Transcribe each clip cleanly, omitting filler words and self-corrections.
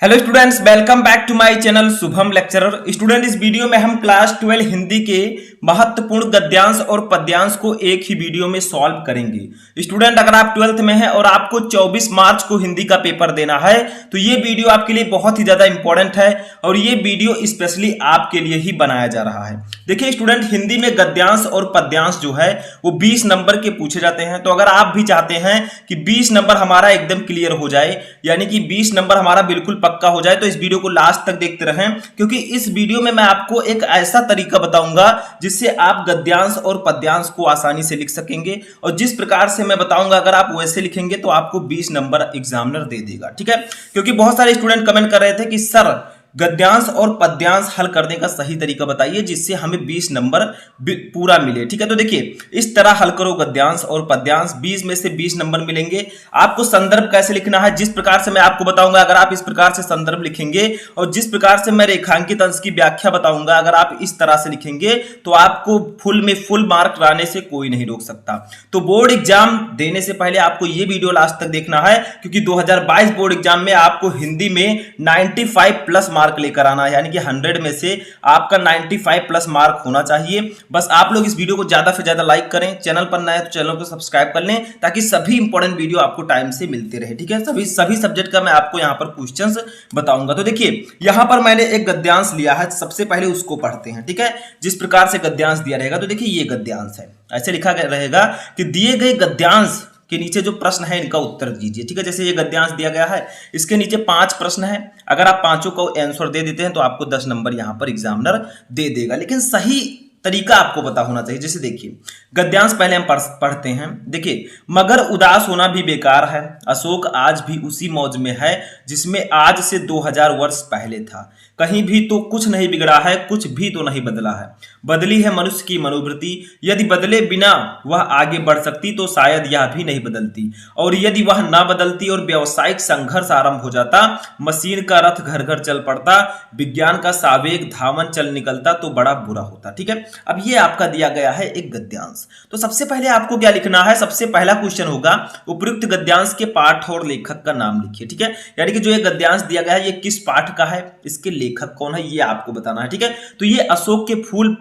Hello students, welcome back to my channel Shubham lecturer. Student, इस video में हम class 12 Hindi के महत्वपूर्ण गद्यांश और पद्यांश को एक ही वीडियो में सॉल्व करेंगे। स्टूडेंट, अगर आप 12th में हैं और आपको 24 मार्च को हिंदी का पेपर देना है तो ये वीडियो आपके लिए बहुत ही ज्यादा इंपॉर्टेंट है और ये वीडियो स्पेशली आपके लिए ही बनाया जा रहा है। देखिए स्टूडेंट, हिंदी में गद्यांश और पद्यांश जो है वो 20 नंबर के पूछे जाते हैं। तो अगर आप भी चाहते हैं कि 20 नंबर हमारा एकदम क्लियर हो जाए, यानी कि 20 नंबर हमारा बिल्कुल पक्का हो जाए, तो इस वीडियो को लास्ट तक देखते रहें, क्योंकि इस वीडियो में मैं आपको एक ऐसा तरीका बताऊंगा जिससे आप गद्यांश और पद्यांश को आसानी से लिख सकेंगे। और जिस प्रकार से मैं बताऊंगा अगर आप वैसे लिखेंगे तो आपको 20 नंबर एग्जामिनर दे देगा। ठीक है, क्योंकि बहुत सारे स्टूडेंट कमेंट कर रहे थे कि सर गद्यांश और पद्यांश हल करने का सही तरीका बताइए जिससे हमें 20 नंबर पूरा मिले। ठीक है, तो देखिए इस तरह हल करो गद्यांश और पद्यांश, 20 में से 20 नंबर मिलेंगे। आपको संदर्भ कैसे लिखना है जिस प्रकार से मैं आपको बताऊंगा, अगर आप इस प्रकार से संदर्भ लिखेंगे और जिस प्रकार से मैं रेखांकित अंश की व्याख्या बताऊंगा, अगर आप इस तरह से लिखेंगे तो आपको फुल में फुल मार्क लाने से कोई नहीं रोक सकता। तो बोर्ड एग्जाम देने से पहले आपको यह वीडियो लास्ट तक देखना है, क्योंकि 2022 बोर्ड एग्जाम में आपको हिंदी में 95 प्लस मार्क लेकर आना है, यानी कि 100 में से आपका 95 प्लस मार्क होना चाहिए। बस आप लोग इस वीडियो को ज्यादा से ज्यादा लाइक करें, चैनल पर नए तो चैनल को सब्सक्राइब कर लें ताकि सभी इंपॉर्टेंट वीडियो आपको टाइम से मिलते रहे। ठीक है, सभी सब्जेक्ट का मैं आपको यहाँ पर क्वेश्चंस बताऊंगा। तो देखिए यहाँ पर मैंने एक गद्यांश लिया है, सबसे पहले उसको पढ़ते हैं। ठीक है, जिस प्रकार से गद्यांश दिया रहेगा, तो देखिए ये गद्यांश है, ऐसे लिखा रहेगा कि दिए गए गद्यांश के नीचे जो प्रश्न है इनका उत्तर दीजिए। ठीक है, जैसे ये गद्यांश दिया गया है, इसके नीचे 5 प्रश्न है। अगर आप पांचों को आंसर दे देते हैं तो आपको 10 नंबर यहां पर एग्जामिनर दे देगा, लेकिन सही तरीका आपको पता होना चाहिए। जैसे देखिए गद्यांश पहले हम पढ़ते हैं। देखिए, मगर उदास होना भी बेकार है, अशोक आज भी उसी मौज में है जिसमें आज से 2000 वर्ष पहले था। कहीं भी तो कुछ नहीं बिगड़ा है, कुछ भी तो नहीं बदला है। बदली है मनुष्य की मनोवृत्ति, यदि बदले बिना वह आगे बढ़ सकती तो शायद यह भी नहीं बदलती, और यदि वह ना बदलती और व्यावसायिक संघर्ष आरंभ हो जाता, मशीन का रथ घर घर चल पड़ता, विज्ञान का सावेग धावन चल निकलता तो बड़ा बुरा होता। ठीक है, अब ये आपका दिया गया है एक गद्यांश। तो सबसे पहले आपको क्या लिखना है, सबसे पहला क्वेश्चन होगा उपयुक्त गद्यांश के पाठ और लेखक का नाम लिखिए। ठीक है, यानी कि जो ये गद्यांश दिया गया है ये किस पाठ का है, इसके लेखक कौन है, ये आपको बताना है। ठीक है, तो ये अशोक के फूल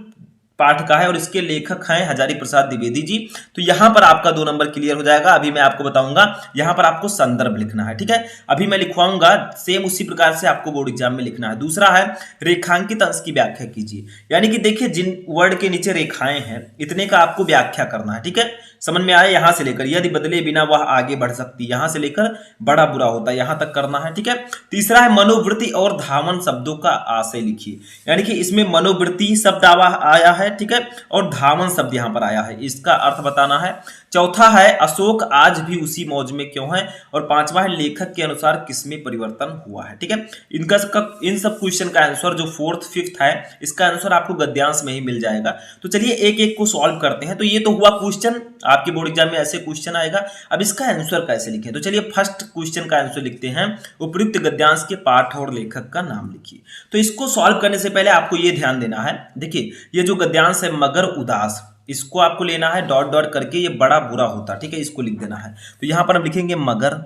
पाठ का है और इसके लेखक हैं हजारी प्रसाद द्विवेदी जी। तो यहां पर आपका 2 नंबर क्लियर हो जाएगा। अभी मैं आपको बताऊंगा, यहां पर आपको संदर्भ लिखना है। ठीक है, अभी मैं लिखवाऊंगा, सेम उसी प्रकार से आपको बोर्ड एग्जाम में लिखना है। दूसरा है रेखांकित अंश की व्याख्या कीजिए, यानी कि देखिए जिन वर्ड के नीचे रेखाएं हैं इतने का आपको व्याख्या करना है। ठीक है, समझ में आया, यहां से लेकर यदि बदले बिना वह आगे बढ़ सकती, यहां से लेकर बड़ा बुरा होता, यहां तक करना है। ठीक है, तीसरा है मनोवृत्ति और धावन शब्दों का आशय लिखिए, यानी कि इसमें मनोवृत्ति शब्द आया है। ठीक है, और धावन शब्द यहां पर आया है, इसका अर्थ बताना है। चौथा है अशोक आज भी उसी मौज में क्यों है, और पांचवा है लेखक के अनुसार किसमें परिवर्तन हुआ है। ठीक है, इन सब क्वेश्चन का आंसर जो 4th 5th है इसका आंसर आपको गद्यांश में ही मिल जाएगा। तो चलिए एक एक को सॉल्व करते हैं। तो ये तो हुआ क्वेश्चन, आपके बोर्ड एग्जाम में ऐसे क्वेश्चन आएगा। अब इसका आंसर कैसे लिखें, तो चलिए फर्स्ट क्वेश्चन का आंसर लिखते हैं, उपयुक्त गद्यांश के पाठ और लेखक का नाम लिखिए। तो इसको सॉल्व करने से पहले आपको ये ध्यान देना है, देखिए ये जो गद्यांश है मगर उदास, इसको आपको लेना है डॉट डॉट करके, ये बड़ा बुरा होता। ठीक है, इसको लिख देना है। तो यहां पर हम लिखेंगे मगर,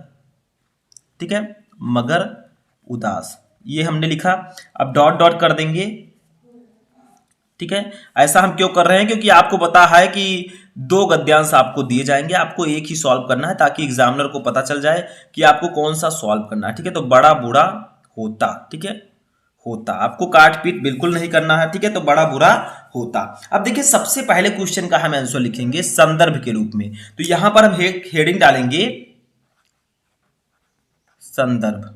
ठीक है, मगर उदास, ये हमने लिखा। अब डॉट डॉट कर देंगे। ठीक है, ऐसा हम क्यों कर रहे हैं, क्योंकि आपको पता है कि 2 गद्यांश आपको दिए जाएंगे, आपको एक ही सॉल्व करना है ताकि एग्जामिनर को पता चल जाए कि आपको कौन सा सॉल्व करना है। ठीक है, तो बड़ा बुरा होता, ठीक है, होता, आपको काट पीट बिल्कुल नहीं करना है। ठीक है, तो बड़ा बुरा होता। अब देखिए सबसे पहले क्वेश्चन का हम आंसर लिखेंगे संदर्भ के रूप में। तो यहां पर हम हेडिंग डालेंगे संदर्भ।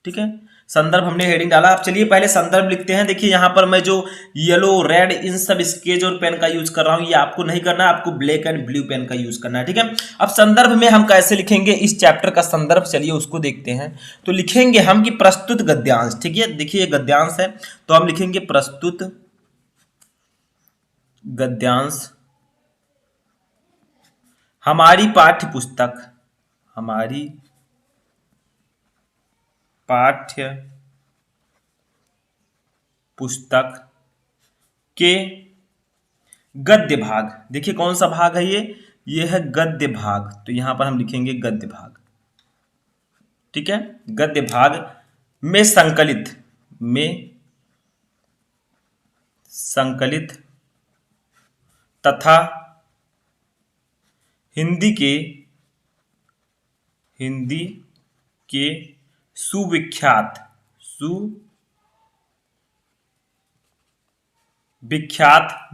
ठीक है, संदर्भ हमने हेडिंग डाला। अब चलिए पहले संदर्भ लिखते हैं। देखिए यहां पर मैं जो येलो रेड इन सब स्केच और पेन का यूज कर रहा हूं, ये आपको नहीं करना है, आपको ब्लैक एंड ब्लू पेन का यूज करना है। ठीक है, अब संदर्भ में हम कैसे लिखेंगे इस चैप्टर का संदर्भ, चलिए उसको देखते हैं। तो लिखेंगे हम कि प्रस्तुत गद्यांश। ठीक है, देखिए ये गद्यांश है तो हम लिखेंगे प्रस्तुत गद्यांश हमारी पाठ्य पुस्तक, हमारी पाठ्य पुस्तक के गद्य भाग। देखिए कौन सा भाग है ये है गद्य भाग। तो यहां पर हम लिखेंगे गद्य भाग। ठीक है, गद्य भाग में संकलित तथा हिंदी के सुविख्यात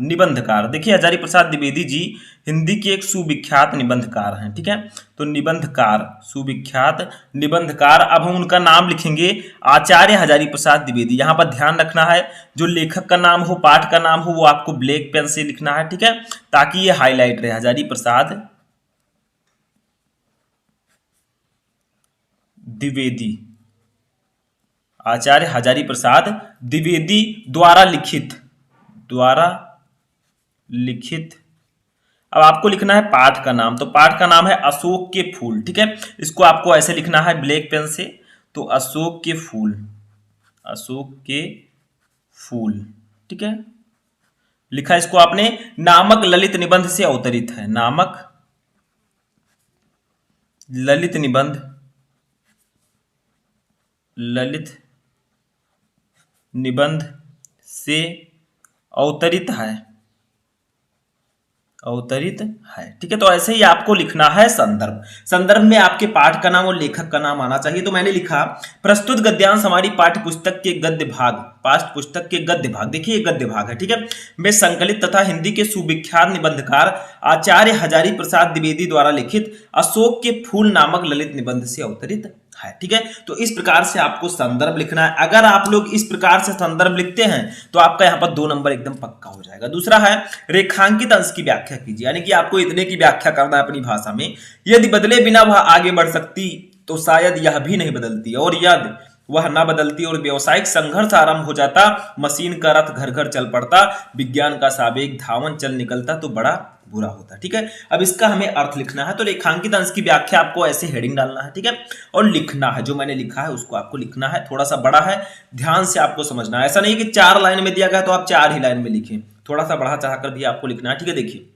निबंधकार। देखिए हजारी प्रसाद द्विवेदी जी हिंदी के एक सुविख्यात निबंधकार हैं, ठीक है। तो निबंधकार, सुविख्यात निबंधकार। अब हम उनका नाम लिखेंगे आचार्य हजारी प्रसाद द्विवेदी। यहां पर ध्यान रखना है जो लेखक का नाम हो, पाठ का नाम हो, वो आपको ब्लैक पेन से लिखना है, ठीक है, ताकि ये हाईलाइट रहे। हजारी प्रसाद द्विवेदी, आचार्य हजारी प्रसाद द्विवेदी द्वारा लिखित। अब आपको लिखना है पाठ का नाम। तो पाठ का नाम है अशोक के फूल, ठीक है। इसको आपको ऐसे लिखना है ब्लैक पेन से। तो अशोक के फूल, ठीक है, लिखा इसको आपने। नामक ललित निबंध से अवतरित है, नामक ललित निबंध से अवतरित है, ठीक है। तो ऐसे ही आपको लिखना है संदर्भ में आपके पाठ का नाम और लेखक का नाम आना चाहिए। तो मैंने लिखा प्रस्तुत गद्यांश हमारी पाठ्य पुस्तक के गद्य भाग। देखिए ये गद्य भाग है, ठीक है, में संकलित तथा हिंदी के सुविख्यात निबंधकार आचार्य हजारी प्रसाद द्विवेदी द्वारा लिखित अशोक के फूल नामक ललित निबंध से अवतरित है, ठीक है। तो इस प्रकार से आपको संदर्भ लिखना है। अगर आप लोग इस प्रकार से संदर्भ लिखते हैं तो आपका यहाँ पर 2 नंबर एकदम पक्का हो जाएगा। दूसरा है रेखांकित अंश की व्याख्या कीजिए, यानी कि आपको इतने की व्याख्या करना है अपनी भाषा में। यदि बदले बिना वह आगे बढ़ सकती तो शायद यह भी नहीं बदलती, और यदि वह न बदलती और व्यावसायिक संघर्ष आरंभ हो जाता, मशीन का रथ घर घर चल पड़ता, विज्ञान का सावेग धावन चल निकलता तो बड़ा बुरा होता, ठीक है। अब इसका हमें अर्थ लिखना है। तो रेखांकित अंश की व्याख्या आपको ऐसे हेडिंग डालना है, ठीक है, और लिखना है। जो मैंने लिखा है उसको आपको लिखना है। थोड़ा सा बड़ा है, ध्यान से आपको समझना है। ऐसा नहीं कि 4 लाइन में दिया गया तो आप 4 ही लाइन में लिखें, थोड़ा सा बढ़ा चढ़ाकर भी आपको लिखना है, ठीक है। देखिए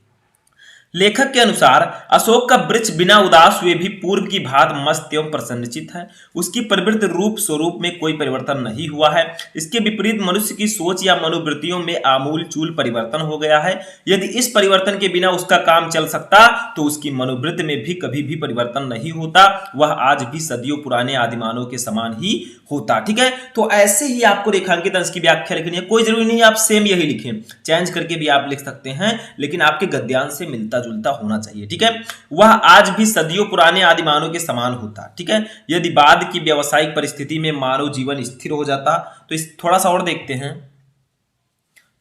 लेखक के अनुसार अशोक का वृक्ष बिना उदास हुए भी पूर्व की भांति मस्त एवं प्रसन्नचित है। उसकी प्रवृत्ति रूप स्वरूप में कोई परिवर्तन नहीं हुआ है। इसके विपरीत मनुष्य की सोच या मनोवृत्तियों में आमूल चूल परिवर्तन हो गया है। यदि इस परिवर्तन के बिना उसका काम चल सकता तो उसकी मनोवृत्ति में भी कभी भी परिवर्तन नहीं होता। वह आज भी सदियों पुराने आदिमानव के समान ही होता, ठीक है। तो ऐसे ही आपको रेखांकित अंश की व्याख्या लिखनी है। कोई जरूरी नहीं आप सेम यही लिखें, चेंज करके भी आप लिख सकते हैं, लेकिन आपके गद्यांश से मिलता जुलता होना चाहिए, ठीक है। वह आज भी सदियों पुराने आदिमानव के समान होता, ठीक है। यदि बाद की व्यावसायिक परिस्थिति में मानव जीवन स्थिर हो जाता तो इस थोड़ा सा और देखते हैं,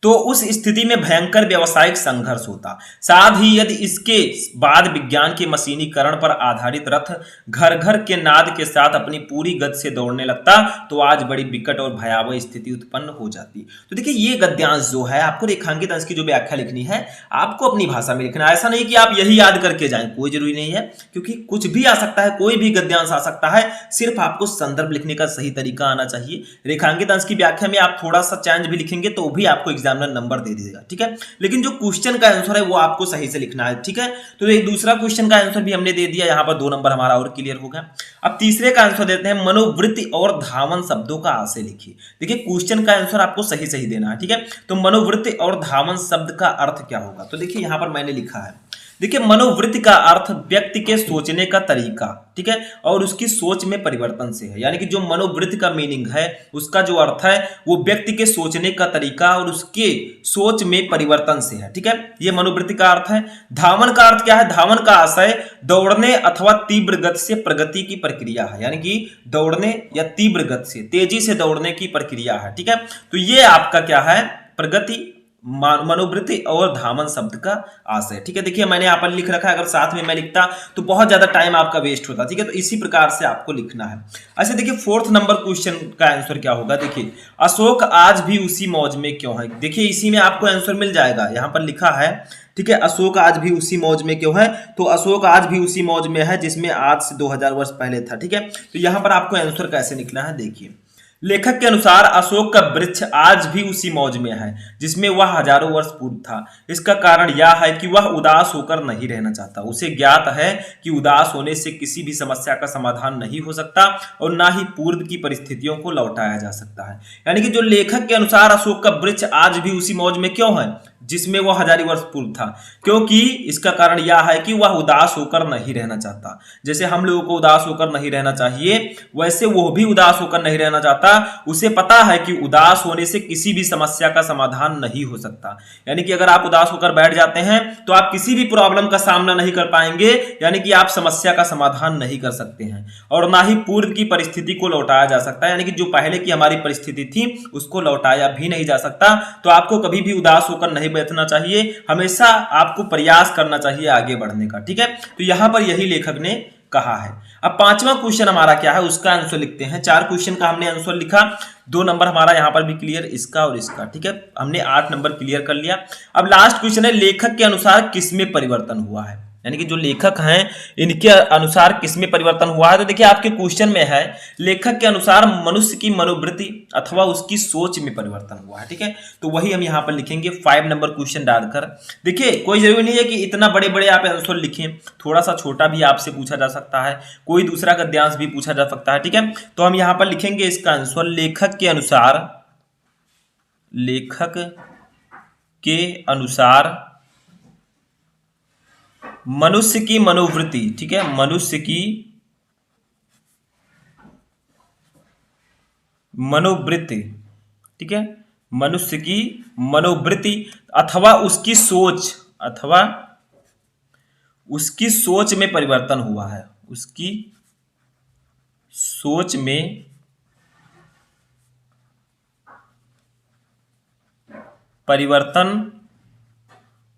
तो उस स्थिति में भयंकर व्यावसायिक संघर्ष होता। साथ ही यदि इसके बाद विज्ञान के मशीनीकरण पर आधारित रथ घर घर के नाद के साथ अपनी पूरी गति से दौड़ने लगता तो आज बड़ी विकट और भयावह स्थिति उत्पन्न हो जाती। तो देखिए ये गद्यांश जो है, आपको रेखांकित अंश की जो व्याख्या लिखनी है आपको अपनी भाषा में लिखना है। ऐसा नहीं कि आप यही याद करके जाएं, कोई जरूरी नहीं है, क्योंकि कुछ भी आ सकता है, कोई भी गद्यांश आ सकता है। सिर्फ आपको संदर्भ लिखने का सही तरीका आना चाहिए। रेखांकित अंश की व्याख्या में आप थोड़ा सा चेंज भी लिखेंगे तो भी आपको एग्जामिनर नंबर दे देगा, ठीक है। लेकिन जो क्वेश्चन का आंसर है वो आपको सही से लिखना है, ठीक है। तो एक दूसरा क्वेश्चन का आंसर भी हमने दे दिया, यहां पर 2 नंबर हमारा और क्लियर हो गया। अब तीसरे का आंसर देते हैं, मनोवृत्ति और धावन शब्दों का आशय लिखिए। देखिए क्वेश्चन का आंसर आपको सही सही देना है, ठीक है। तो मनोवृत्ति और धावन शब्द का अर्थ क्या होगा, तो देखिए यहां पर मैंने लिखा है, देखिए मनोवृत्ति का अर्थ व्यक्ति के सोचने का तरीका, ठीक है, और उसकी सोच में परिवर्तन से है। यानी कि जो मनोवृत्ति का मीनिंग है, उसका जो अर्थ है वो व्यक्ति के सोचने का तरीका और उसके सोच में परिवर्तन से है, ठीक है। ये मनोवृत्ति का अर्थ है। धावन का अर्थ क्या है, धावन का आशय दौड़ने अथवा तीव्र गति से प्रगति की प्रक्रिया है। यानी कि दौड़ने या तीव्र गति से, तेजी से दौड़ने की प्रक्रिया है, ठीक है। तो ये आपका क्या है, प्रगति, मनोवृत्ति और धावन शब्द का आशय, ठीक है। देखिए मैंने यहाँ पर लिख रखा है, अगर साथ में मैं लिखता तो बहुत ज्यादा टाइम आपका वेस्ट होता, ठीक है। तो इसी प्रकार से आपको लिखना है। अच्छा देखिए 4th नंबर क्वेश्चन का आंसर क्या होगा, देखिए अशोक आज भी उसी मौज में क्यों है। देखिए इसी में आपको आंसर मिल जाएगा, यहाँ पर लिखा है, ठीक है, अशोक आज भी उसी मौज में क्यों है। तो अशोक आज भी उसी मौज में है जिसमें आज से 2000 वर्ष पहले था, ठीक है। तो यहाँ पर आपको आंसर कैसे निकला है, देखिए लेखक के अनुसार अशोक का वृक्ष आज भी उसी मौज में है जिसमें वह हजारों वर्ष पूर्व था। इसका कारण यह है कि वह उदास होकर नहीं रहना चाहता। उसे ज्ञात है कि उदास होने से किसी भी समस्या का समाधान नहीं हो सकता और ना ही पूर्व की परिस्थितियों को लौटाया जा सकता है। यानी कि जो लेखक के अनुसार अशोक का वृक्ष आज भी उसी मौज में क्यों है जिसमें वह हजारी वर्ष पूर्व था, क्योंकि इसका कारण यह है कि वह उदास होकर नहीं रहना चाहता। जैसे हम लोगों को उदास होकर नहीं रहना चाहिए, वैसे वह भी उदास होकर नहीं रहना चाहता। उसे पता है कि उदास होने से किसी भी समस्या का समाधान नहीं हो सकता। यानी कि अगर आप उदास होकर बैठ जाते हैं तो आप किसी भी प्रॉब्लम का सामना नहीं कर पाएंगे, यानी कि आप समस्या का समाधान नहीं कर सकते हैं और ना ही पूर्व की परिस्थिति को लौटाया जा सकता है। यानी कि जो पहले की हमारी परिस्थिति थी उसको लौटाया भी नहीं जा सकता। तो आपको कभी भी उदास होकर नहीं बैठना चाहिए, हमेशा आपको प्रयास करना चाहिए आगे बढ़ने का। ठीक है, तो यहां पर यही लेखक ने कहा है। अब पांचवा क्वेश्चन हमारा क्या है उसका आंसर लिखते हैं। 4 क्वेश्चन का हमने आंसर लिखा, 2 नंबर हमारा यहां पर भी क्लियर, इसका और इसका। ठीक है, हमने 8 नंबर क्लियर कर लिया। अब लास्ट क्वेश्चन है, लेखक के अनुसार किसमें परिवर्तन हुआ है, यानी कि जो लेखक हैं इनके अनुसार किसमें परिवर्तन हुआ है। तो देखिए आपके क्वेश्चन में है लेखक के अनुसार मनुष्य की मनोवृत्ति अथवा उसकी सोच में परिवर्तन हुआ है। ठीक है, तो वही हम यहाँ पर लिखेंगे 5 नंबर क्वेश्चन डालकर। देखिए कोई जरूरी नहीं है कि इतना बड़े बड़े आप आंसर लिखें, थोड़ा सा छोटा भी आपसे पूछा जा सकता है, कोई दूसरा गद्यांश भी पूछा जा सकता है। ठीक है, तो हम यहाँ पर लिखेंगे इसका आंसर लेखक के अनुसार मनुष्य की मनोवृत्ति। ठीक है, मनुष्य की मनोवृत्ति, ठीक है, मनुष्य की मनोवृत्ति अथवा उसकी सोच में परिवर्तन हुआ है, उसकी सोच में परिवर्तन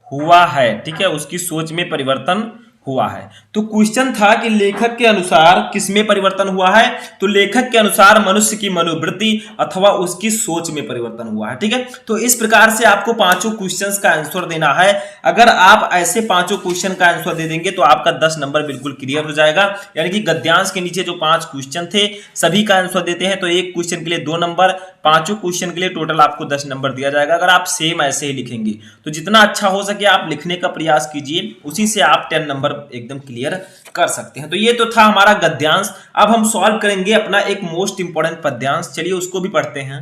हुआ है। ठीक है, उसकी सोच में परिवर्तन हुआ है। तो क्वेश्चन था कि लेखक के अनुसार किसमें परिवर्तन हुआ है, तो लेखक के अनुसार मनुष्य की मनोवृत्ति अथवा उसकी सोच में परिवर्तन हुआ है। ठीक है, तो इस प्रकार से आपको पांचों क्वेश्चंस का आंसर देना है। अगर आप ऐसे पांचों क्वेश्चन का आंसर दे देंगे तो आपका 10 नंबर बिल्कुल क्लियर हो जाएगा। यानी कि गद्यांश के नीचे जो 5 क्वेश्चन थे सभी का आंसर देते हैं तो एक क्वेश्चन के लिए 2 नंबर, पांचों क्वेश्चन के लिए टोटल आपको 10 नंबर दिया जाएगा। अगर आप सेम ऐसे ही लिखेंगे तो जितना अच्छा हो सके आप लिखने का प्रयास कीजिए, उसी से आप 10 नंबर एकदम क्लियर कर सकते हैं। तो ये तो था हमारा गद्यांश। अब हम सॉल्व करेंगे अपना एक मोस्ट इंपॉर्टेंट पद्यांश, चलिए उसको भी पढ़ते हैं।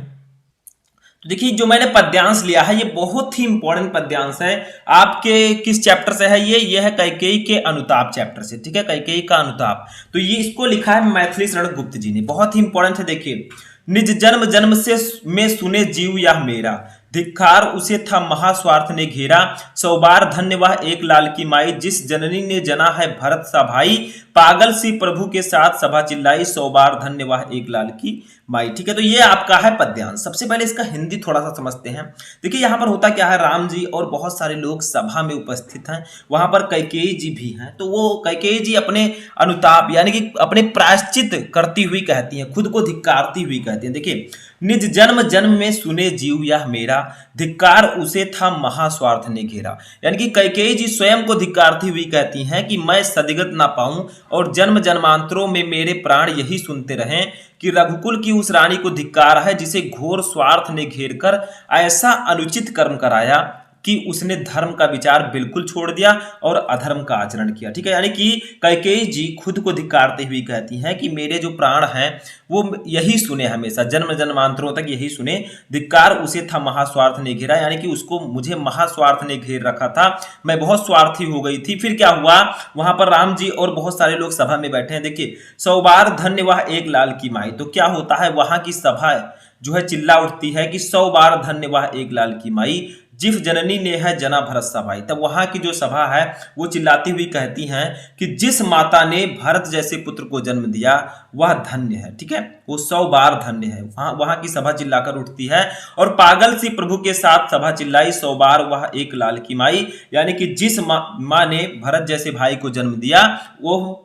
तो देखिए जो मैंने पद्यांश लिया है ये बहुत ही इंपॉर्टेंट पद्यांश है। आपके किस चैप्टर से है ये है कैकेयी के अनुताप चैप्टर से। ठीक है, कैकेयी का अनुताप, तो ये इसको लिखा है मैथिली शरण गुप्त जी ने, बहुत ही इंपॉर्टेंट है। देखिए, निज जन्म जन्म से में सुने जीव यह मेरा, धिक्कार उसे था महास्वार्थ ने घेरा, 100 बार धन्य वह एक लाल की माई, जिस जननी ने जना है भरत सा भाई, पागल सी प्रभु के साथ सभा चिल्लाई, 100 बार धन्य वह एक लाल की माई। ठीक है, तो ये आपका है पद्यांश। सबसे पहले इसका हिंदी थोड़ा सा समझते हैं। देखिए यहाँ पर होता क्या है, राम जी और बहुत सारे लोग सभा में उपस्थित हैं, वहां पर कैकेयी जी भी हैं। तो वो कैकेयी जी अपने अनुताप यानी कि अपने प्रायश्चित करती हुई कहती हैं, खुद को धिक्कारती हुई कहती हैं। देखिए, निज जन्म जन्म में सुने जीव यह मेरा, धिक्कार उसे था महास्वार्थ ने घेरा। यानी कि कैकेयी जी स्वयं को धिक्कारती हुई कहती हैं कि मैं सदगत ना पाऊं और जन्म जन्मांतरों में मेरे प्राण यही सुनते रहें कि रघुकुल की उस रानी को धिक्कार है जिसे घोर स्वार्थ ने घेर कर ऐसा अनुचित कर्म कराया कि उसने धर्म का विचार बिल्कुल छोड़ दिया और अधर्म का आचरण किया। ठीक है, यानी कि कैकेयी जी खुद को धिक्कारते हुए कहती हैं कि मेरे जो प्राण हैं वो यही सुने, हमेशा जन्म जन्मांतरों तक यही सुने, धिक्कार उसे था महास्वार्थ ने घेरा। यानी कि उसको मुझे महास्वार्थ ने घेर रखा था, मैं बहुत स्वार्थी हो गई थी। फिर क्या हुआ, वहां पर राम जी और बहुत सारे लोग सभा में बैठे हैं। देखिए, 100 बार धन्य वह एक लाल की माई, तो क्या होता है वहां की सभा जो है चिल्ला उठती है कि 100 बार धन्य वह एक लाल की माई, जिस जननी ने है जना भरत सा भाई। तब वहां की जो सभा है वो चिल्लाती हुई कहती हैं कि जिस माता ने भरत जैसे पुत्र को जन्म दिया वह धन्य है। ठीक है, वो 100 बार धन्य है। वहां की सभा चिल्लाकर उठती है और पागल सी प्रभु के साथ सभा चिल्लाई, 100 बार वह एक लाल की माई। यानी कि जिस माँ ने भरत जैसे भाई को जन्म दिया वो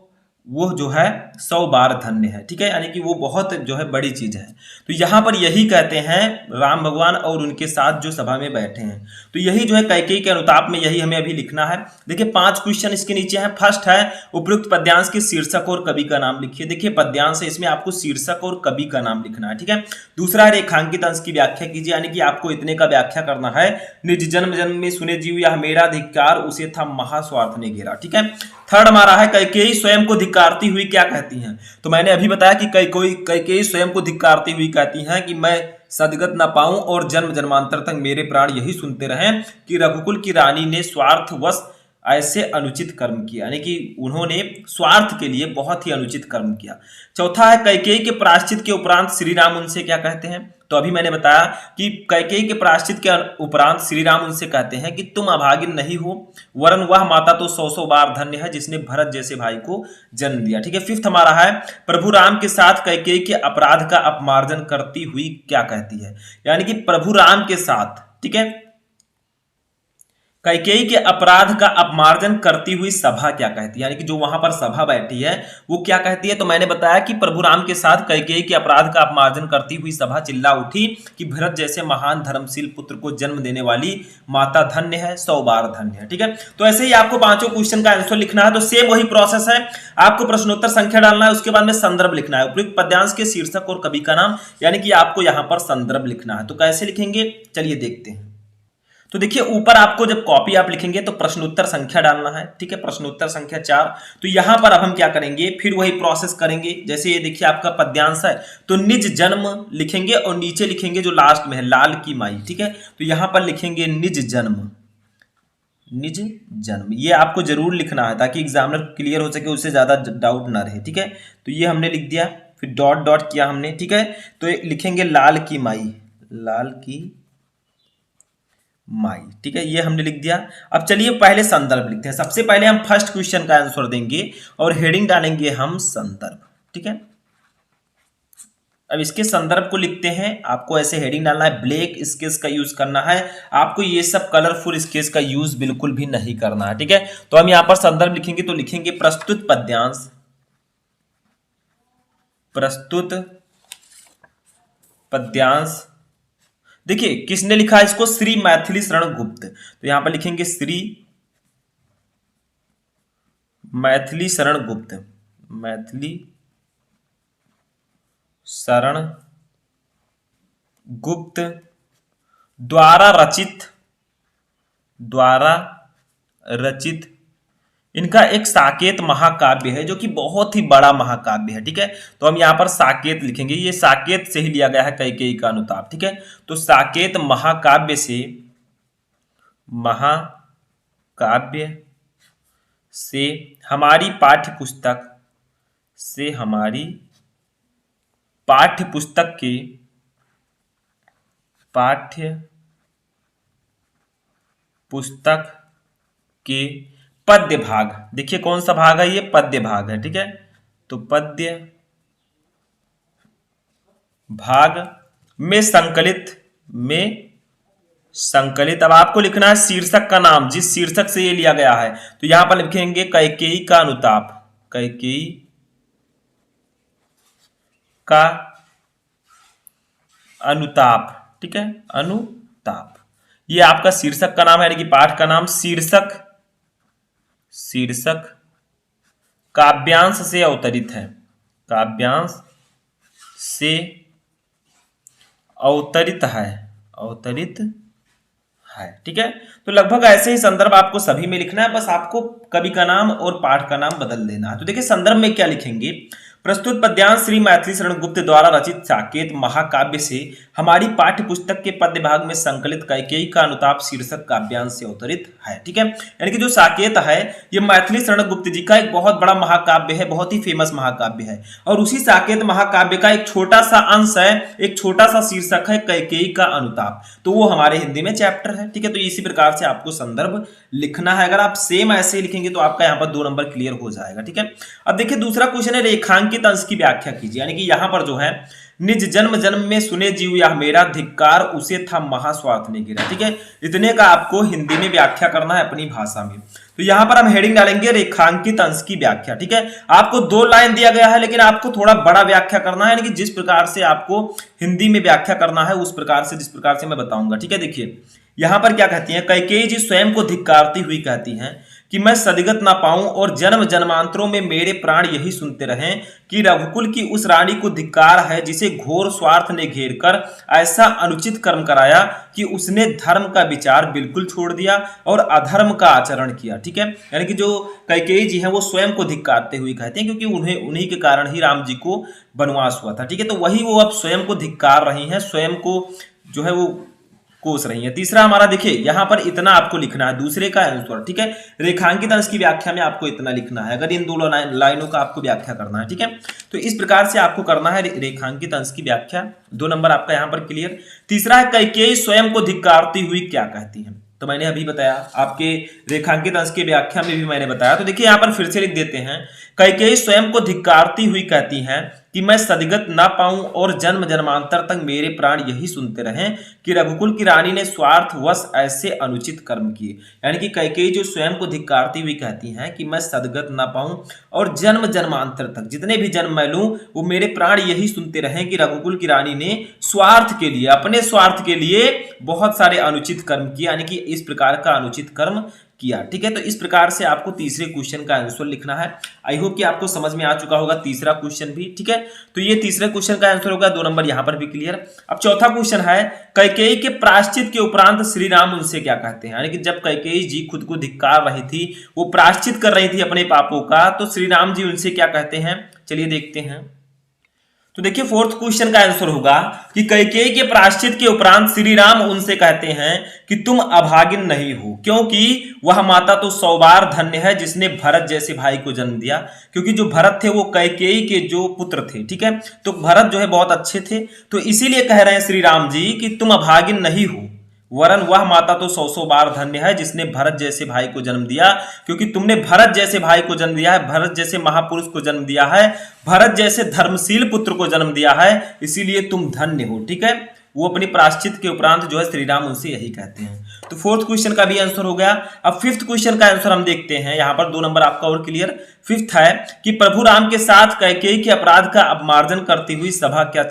वो जो है 100 बार धन्य है। ठीक है, यानी कि वो बहुत जो है बड़ी चीज है। तो यहाँ पर यही कहते हैं राम भगवान और उनके साथ जो सभा में बैठे हैं। तो यही जो है कैकेयी के अनुताप में यही हमें अभी लिखना है। देखिए 5 क्वेश्चन इसके नीचे है। फर्स्ट है उपयुक्त पद्यांश के शीर्षक और कवि का नाम लिखिए। देखिए पद्यांश है, इसमें आपको शीर्षक और कवि का नाम लिखना है। ठीक है, दूसरा है रेखांकित अंश की व्याख्या कीजिए, यानी कि आपको इतने का व्याख्या करना है। निज जन्म जन्म में सुने जीव यह मेरा धिक्कार, उसे था महास्वार्थ ने घेरा। ठीक है, थर्ड हमारा है कैकेयी स्वयं को धिक्कारती हुई क्या कहती हैं। तो मैंने अभी बताया कि कैकेयी स्वयं को धिक्कारती हुई कहती हैं कि मैं सदगत न पाऊं और जन्म जन्मांतर तक मेरे प्राण यही सुनते रहें कि रघुकुल की रानी ने स्वार्थवश ऐसे अनुचित कर्म किया, यानी कि उन्होंने स्वार्थ के लिए बहुत ही अनुचित कर्म किया। चौथा है कैकेयी के प्रायश्चित के उपरांत श्री राम उनसे क्या कहते हैं। तो अभी मैंने बताया कि कैकेयी के प्रायश्चित के उपरांत श्री राम उनसे कहते हैं कि तुम अभागिन नहीं हो, वरन वह माता तो 100 बार धन्य है जिसने भरत जैसे भाई को जन्म दिया। ठीक है, फिफ्थ हमारा है प्रभु राम के साथ कैकेयी के अपराध का अपमार्जन करती हुई क्या कहती है, यानी कि प्रभु राम के साथ, ठीक है, कैकेयी के अपराध का अपमार्जन करती हुई सभा क्या कहती है, यानी कि जो वहां पर सभा बैठी है वो क्या कहती है। तो मैंने बताया कि प्रभु राम के साथ कैकेयी के अपराध का अपमार्जन करती हुई सभा चिल्ला उठी कि भरत जैसे महान धर्मशील पुत्र को जन्म देने वाली माता धन्य है, 100 बार धन्य है। ठीक है, तो ऐसे ही आपको पांचों क्वेश्चन का आंसर लिखना है। तो सेम वही प्रोसेस है, आपको प्रश्नोत्तर संख्या डालना है, उसके बाद में संदर्भ लिखना है, उपयुक्त पद्यांश के शीर्षक और कवि का नाम, यानी कि आपको यहां पर संदर्भ लिखना है। तो कैसे लिखेंगे चलिए देखते हैं। तो देखिए ऊपर आपको जब कॉपी आप लिखेंगे तो प्रश्नोत्तर संख्या डालना है। ठीक है, प्रश्नोत्तर संख्या 4। तो यहां पर अब हम क्या करेंगे, फिर वही प्रोसेस करेंगे। जैसे ये देखिए आपका पद्यांश है तो निज जन्म लिखेंगे और नीचे लिखेंगे जो लास्ट में है लाल की माई। ठीक है, तो यहां पर लिखेंगे निज जन्म, निज जन्म, ये आपको जरूर लिखना है ताकि एग्जामिनर क्लियर हो सके, उससे ज्यादा डाउट ना रहे। ठीक है, तो ये हमने लिख दिया, फिर डॉट डॉट किया हमने। ठीक है, तो लिखेंगे लाल की माई, लाल की माई। ठीक है, ये हमने लिख दिया। अब चलिए पहले संदर्भ लिखते हैं। सबसे पहले हम फर्स्ट क्वेश्चन का आंसर देंगे और हेडिंग डालेंगे हम संदर्भ। ठीक है, अब इसके संदर्भ को लिखते हैं। आपको ऐसे हेडिंग डालना है, ब्लैक स्केच का यूज करना है, आपको ये सब कलरफुल स्केच का यूज बिल्कुल भी नहीं करना है। ठीक है, तो हम यहां पर संदर्भ लिखेंगे तो लिखेंगे प्रस्तुत पद्यांश, प्रस्तुत पद्यांश। देखिए किसने लिखा है इसको, श्री मैथिली शरण गुप्त। तो यहां पर लिखेंगे श्री मैथिली शरण गुप्त, मैथिली शरण गुप्त द्वारा रचित, द्वारा रचित इनका एक साकेत महाकाव्य है जो कि बहुत ही बड़ा महाकाव्य है। ठीक है, तो हम यहां पर साकेत लिखेंगे, ये साकेत से ही लिया गया है कैकेयी का अनुताप। ठीक है, तो साकेत महाकाव्य से, महाकाव्य से हमारी पाठ्य पुस्तक, से हमारी पाठ्य पुस्तक के, पाठ्य पुस्तक के पद्य भाग, देखिए कौन सा भाग है, ये पद्य भाग है। ठीक है, तो पद्य भाग में संकलित, में संकलित। अब आपको लिखना है शीर्षक का नाम, जिस शीर्षक से ये लिया गया है। तो यहां पर लिखेंगे कैकेयी का अनुताप, कैकेयी का अनुताप। ठीक है, अनुताप ये आपका शीर्षक का नाम है, यानी कि पाठ का नाम। शीर्षक, शीर्षक काव्यांश से अवतरित है, काव्यांश से अवतरित है, अवतरित है। ठीक है, तो लगभग ऐसे ही संदर्भ आपको सभी में लिखना है, बस आपको कवि का नाम और पाठ का नाम बदल देना है। तो देखिए संदर्भ में क्या लिखेंगे, प्रस्तुत पद्यांश श्री मैथिली शरण गुप्त द्वारा रचित साकेत महाकाव्य से हमारी पाठ्य पुस्तक के पद्य भाग में संकलित कैकेयी का अनुताप शीर्षक काव्यांश से अवतरित है। ठीक है, यानी कि जो साकेत है ये मैथिली शरण गुप्त जी का एक बहुत बड़ा महाकाव्य है, बहुत ही फेमस महाकाव्य है। और उसी साकेत महाकाव्य का एक छोटा सा अंश है, एक छोटा सा शीर्षक है कैकेयी का अनुताप, तो वो हमारे हिंदी में चैप्टर है। ठीक है, तो इसी प्रकार से आपको संदर्भ लिखना है। अगर आप सेम ऐसे ही लिखेंगे तो आपका यहाँ पर 2 नंबर क्लियर हो जाएगा। ठीक है, अब देखिए दूसरा क्वेश्चन है रेखांकित अंश की व्याख्या कीजिए, यानी कि यहाँ पर जो है निज जन्म जन्म में सुने जीव यह मेरा धिक्कार, उसे था महास्वार्थ ने घेरा। ठीक है, इतने का आपको हिंदी में व्याख्या करना है अपनी भाषा में। तो यहां पर हम हेडिंग डालेंगे रेखांकित अंश की व्याख्या। ठीक है, आपको 2 लाइन दिया गया है, लेकिन आपको थोड़ा बड़ा व्याख्या करना है, यानी कि जिस प्रकार से आपको हिंदी में व्याख्या करना है उस प्रकार से, जिस प्रकार से मैं बताऊंगा। ठीक है, देखिए यहां पर क्या कहती हैं, कैकेयी जी स्वयं को धिक्कारती हुई कहती हैं कि मैं सदगत ना पाऊं और जन्म जन्मांतरों में मेरे प्राण यही सुनते रहें कि रघुकुल की उस रानी को धिक्कार है जिसे घोर स्वार्थ ने घेर कर ऐसा अनुचित कर्म कराया कि उसने धर्म का विचार बिल्कुल छोड़ दिया और अधर्म का आचरण किया। ठीक है, यानी कि जो कैकेयी जी हैं वो स्वयं को धिक्कारते हुए कहते हैं, क्योंकि उन्हीं के कारण ही राम जी को वनवास हुआ था। ठीक है, तो वही वो अब स्वयं को धिक्कार रही हैं, स्वयं को जो है वो कोस रही है। तीसरा हमारा देखिए यहां पर इतना आपको लिखना है, दूसरे का आंसर। ठीक है, रेखांकित अंश की व्याख्या में आपको इतना लिखना है, अगर इन 2 लाइनों का आपको व्याख्या करना है। ठीक है, तो इस प्रकार से आपको करना है रेखांकित अंश की व्याख्या। 2 नंबर आपका यहां पर क्लियर। तीसरा है कैकेयी स्वयं को धिक्कारती हुई क्या कहती है, तो मैंने अभी बताया, आपके रेखांकित अंश की व्याख्या में भी मैंने बताया। तो देखिए यहां पर फिर से लिख देते हैं, कैकेयी स्वयं को धिक्कारती हुई कहती हैं कि मैं सदगत ना पाऊं और जन्म जन्मांतर तक मेरे प्राण यही सुनते रहें कि रघुकुल की रानी ने स्वार्थवश ऐसे अनुचित कर्म किए। यानी कि कैकेयी जो स्वयं को धिक्कारती हुई कहती हैं कि मैं सदगत ना पाऊं और जन्म जन्मांतर तक जितने भी जन्म मैं लूं वो मेरे प्राण यही सुनते रहें कि रघुकुल की रानी ने स्वार्थ के लिए, अपने स्वार्थ के लिए बहुत सारे अनुचित कर्म किए, यानी कि इस प्रकार का अनुचित कर्म किया। ठीक है, तो इस प्रकार से आपको तीसरे क्वेश्चन का आंसर लिखना है। आई होप कि आपको समझ में आ चुका होगा तीसरा क्वेश्चन भी। ठीक है, तो ये तीसरे क्वेश्चन का आंसर होगा, 2 नंबर यहां पर भी क्लियर। अब चौथा क्वेश्चन है, कैकेयी के प्रायश्चित के उपरांत श्री राम उनसे क्या कहते हैं, यानी कि जब कैकेयी जी खुद को धिक्कार रही थी, वो प्रायश्चित कर रही थी अपने पापों का, तो श्री राम जी उनसे क्या कहते हैं, चलिए देखते हैं। तो देखिए 4th क्वेश्चन का आंसर होगा कि कैकेयी के प्रायश्चित के उपरांत श्री राम उनसे कहते हैं कि तुम अभागिन नहीं हो, क्योंकि वह माता तो 100 बार धन्य है जिसने भरत जैसे भाई को जन्म दिया। क्योंकि जो भरत थे वो कैकेयी के जो पुत्र थे। ठीक है, तो भरत जो है बहुत अच्छे थे, तो इसीलिए कह रहे हैं श्री राम जी कि तुम अभागिन नहीं हो, वरन वह माता तो 100 बार धन्य है जिसने भरत जैसे भाई को जन्म दिया। क्योंकि तुमने भरत जैसे भाई को जन्म दिया है, भरत जैसे महापुरुष को जन्म दिया है, भरत जैसे धर्मशील पुत्र को जन्म दिया है, इसीलिए तुम धन्य हो। ठीक है, वो अपनी प्रायश्चित के उपरांत जो है श्री राम उनसे यही कहते हैं। तो 4th क्वेश्चन का भी आंसर हो गया। अब 5th क्वेश्चन का आंसर हम देखते हैं, यहां पर 2 नंबर आपका और क्लियर। 5th है कि प्रभु राम के साथ कैकेयी के अपराध का अपमार्जन करती हुई सभा क्या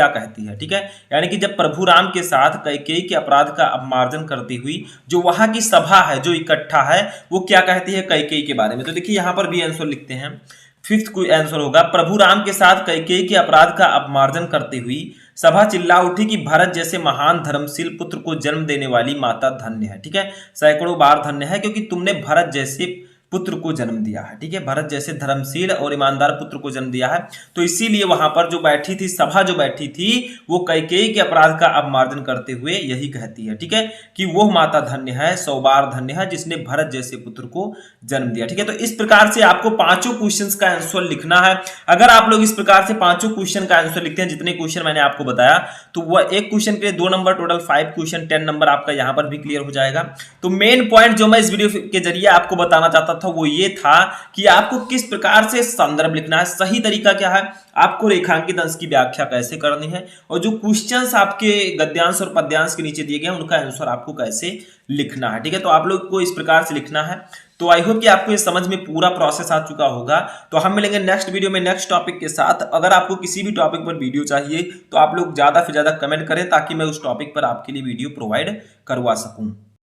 कहती है। ठीक है, यानी कि जब प्रभु राम के साथ कैकेयी के अपराध का अपमार्जन करती हुई जो वहां की सभा है, जो इकट्ठा है, वो क्या कहती है कैकेयी के बारे में। तो देखिए यहां पर भी आंसर लिखते हैं। 5th कोई आंसर होगा, प्रभु राम के साथ कैकेयी के अपराध का अपमार्जन करती हुई सभा चिल्ला उठी कि भरत जैसे महान धर्मशील पुत्र को जन्म देने वाली माता धन्य है। ठीक है, सैकड़ों बार धन्य है, क्योंकि तुमने भरत जैसे पुत्र को जन्म दिया है। ठीक है, भरत जैसे धर्मशील और ईमानदार पुत्र को जन्म दिया है। तो इसीलिए वहां पर जो बैठी थी सभा, जो बैठी थी, वो कैकेयी के अपराध का अपमार्जन करते हुए यही कहती है। ठीक है, कि वो माता धन्य है, 100 बार धन्य है जिसने भरत जैसे पुत्र को जन्म दिया। ठीक है, तो इस प्रकार से आपको 5 क्वेश्चन का आंसर लिखना है। अगर आप लोग इस प्रकार से 5 क्वेश्चन का आंसर लिखते हैं, जितने क्वेश्चन मैंने आपको बताया, तो वह एक क्वेश्चन के लिए 2 नंबर, टोटल 5 क्वेश्चन, 10 नंबर आपका यहां पर भी क्लियर हो जाएगा। तो मेन पॉइंट जो मैं इस वीडियो के जरिए आपको बताना चाहता था वो ये था कि आपको किस प्रकार से संदर्भ लिखना है, सही तरीका क्या है, आपको रेखांकित अंश की व्याख्या कैसे करनी है, और जो क्वेश्चंस आपके गद्यांश और पद्यांश के नीचे दिए गए हैं उनका आंसर आपको कैसे लिखना है। ठीक है, तो आप लोग को इस प्रकार से लिखना है। तो आई होप कि आपको ये समझ में पूरा प्रोसेस आ चुका होगा। तो हम मिलेंगे नेक्स्ट वीडियो में नेक्स्ट टॉपिक के साथ। अगर आपको किसी भी टॉपिक पर वीडियो चाहिए तो आप लोग ज्यादा से ज्यादा कमेंट करें, ताकि मैं उस टॉपिक पर आपके लिए वीडियो प्रोवाइड करवा सकूं।